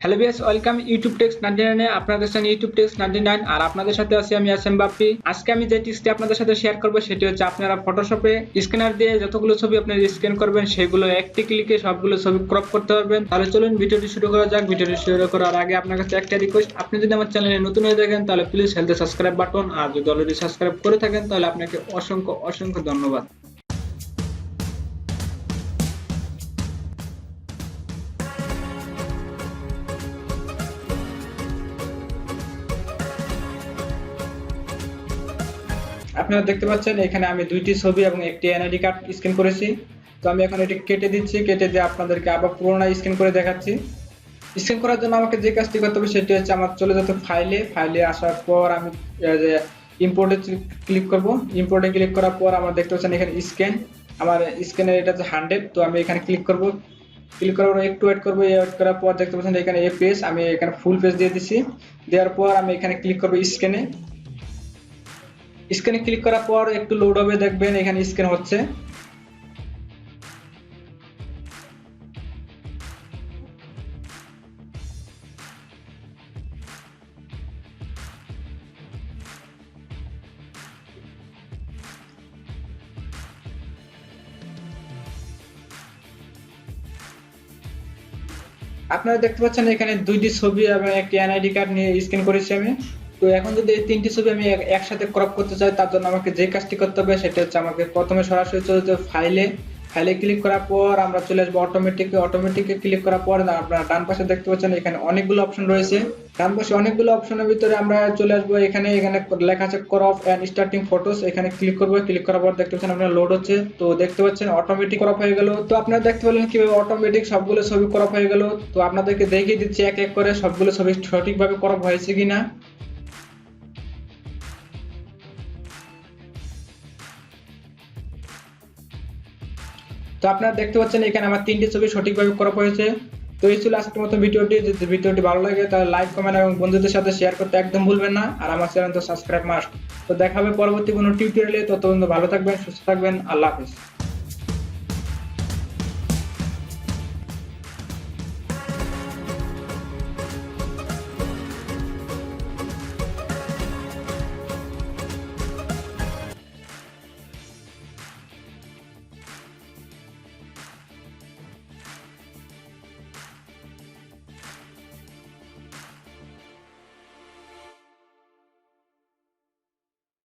Hello viewers, welcome YouTube techs 99 এ। আপনাদের সঙ্গে ইউটিউব টেক্স 99 আর আপনাদের সাথে আছি আমি আসেম বাপ্পি। আজকে আমি যে টিপসটি আপনাদের সাথে শেয়ার করব সেটি হচ্ছে আপনারা ফটোশপে স্ক্যানার দিয়ে যতগুলো ছবি আপনারা স্ক্যান করবেন সেগুলো একটি ক্লিকে সবগুলো ছবি ক্রপ করতে পারবেন। তাহলে চলুন ভিডিওটি শুরু করা যাক। ভিডিওটি শুরু করার আগে আপনার কাছে একটা রিকোয়েস্ট, আপনি যদি আমার চ্যানেলে নতুন হয়ে থাকেন তাহলে প্লিজ হেলথ সাবস্ক্রাইব বাটন, আর যদি অলরেডি সাবস্ক্রাইব করে থাকেন তাহলে আপনাকে অসংখ্য অসংখ্য ধন্যবাদ। আপনারা দেখতে পাচ্ছেন এখানে আমি দুইটি ছবি এবং একটি এনআইডি কার্ড স্ক্যান করেছি। তো আমি এখন এটি কেটে দিচ্ছি, কেটে দিয়ে আপনাদেরকে আবার পুরোনো স্ক্যান করে দেখাচ্ছি। স্ক্যান করার জন্য আমাকে যে কাজটি করতে হবে সেটি হচ্ছে আমার চলে যেতে ফাইলে আসার পর আমি যে ইম্পোর্টে ক্লিক করব। ইম্পোর্টে ক্লিক করার পর আমরা দেখতে পাচ্ছেন এখানে স্ক্যান, আমার স্ক্যানের এটা হচ্ছে 100। তো আমি এখানে ক্লিক করব, ক্লিক করার পর একটু ওয়েট করব। ওয়েট করার পর দেখতে পাচ্ছেন এখানে এই পেজ, আমি এখানে ফুল পেজ দিয়ে দিচ্ছি। দেওয়ার পর আমি এখানে ক্লিক করব স্ক্যানে। স্ক্যানে ক্লিক করার পর একটু লোড হবে, দেখবেন এখানে স্ক্যান হচ্ছে। আপনারা দেখতে পাচ্ছেন এখানে দুইটি ছবি এবং একটি এনআইডি কার্ড নিয়ে স্ক্যান করেছি আমি। তো এখন যদি এই তিনটি ছবি আমি একসাথে ক্রপ করতে চাই তার জন্য আমাকে যে কাজটি করতে হবে সেটা হচ্ছে আমাকে প্রথমে সরাসরি চলে যেতে ফাইলে ক্লিক করার পর আমরা চলে আসবো অটোমেটিকে ক্লিক করার পর আপনারা ডান পাশে দেখতে পাচ্ছেন এখানে অনেকগুলো অপশন রয়েছে। ডান পাশে অনেকগুলো অপশনের ভিতরে আমরা চলে আসবো, এখানে লেখা আছে ক্রপ এন্ড স্টার্টিং ফটোস। এখানে ক্লিক করবো, ক্লিক করার পর দেখতে পাচ্ছেন আপনার লোড হচ্ছে। তো দেখতে পাচ্ছেন অটোমেটিক ক্রপ হয়ে গেল। তো আপনারা দেখতে পেলেন কিভাবে অটোমেটিক সবগুলো ছবি ক্রপ হয়ে গেল। তো আপনাদেরকে দেখিয়ে দিচ্ছি এক এক করে সবগুলো ছবি সঠিকভাবে ক্রপ হয়েছে কিনা। তো আপনারা দেখতে পাচ্ছেন এখানে আমার তিনটি ছবি সঠিকভাবে ক্রপ হয়েছে। তো এই ছিল আজকের মতো ভিডিওটি। যদি ভিডিওটি ভালো লাগে তাহলে লাইক, কমেন্ট এবং বন্ধুদের সাথে শেয়ার করতে একদম ভুলবেন না। আর আমার চ্যানেল তো সাবস্ক্রাইব মাস্ট। তো দেখা হবে পরবর্তী কোনো টিউটোরিয়ালে। ততক্ষণ ভালো থাকবেন, সুস্থ থাকবেন। আল্লাহ হাফেজ।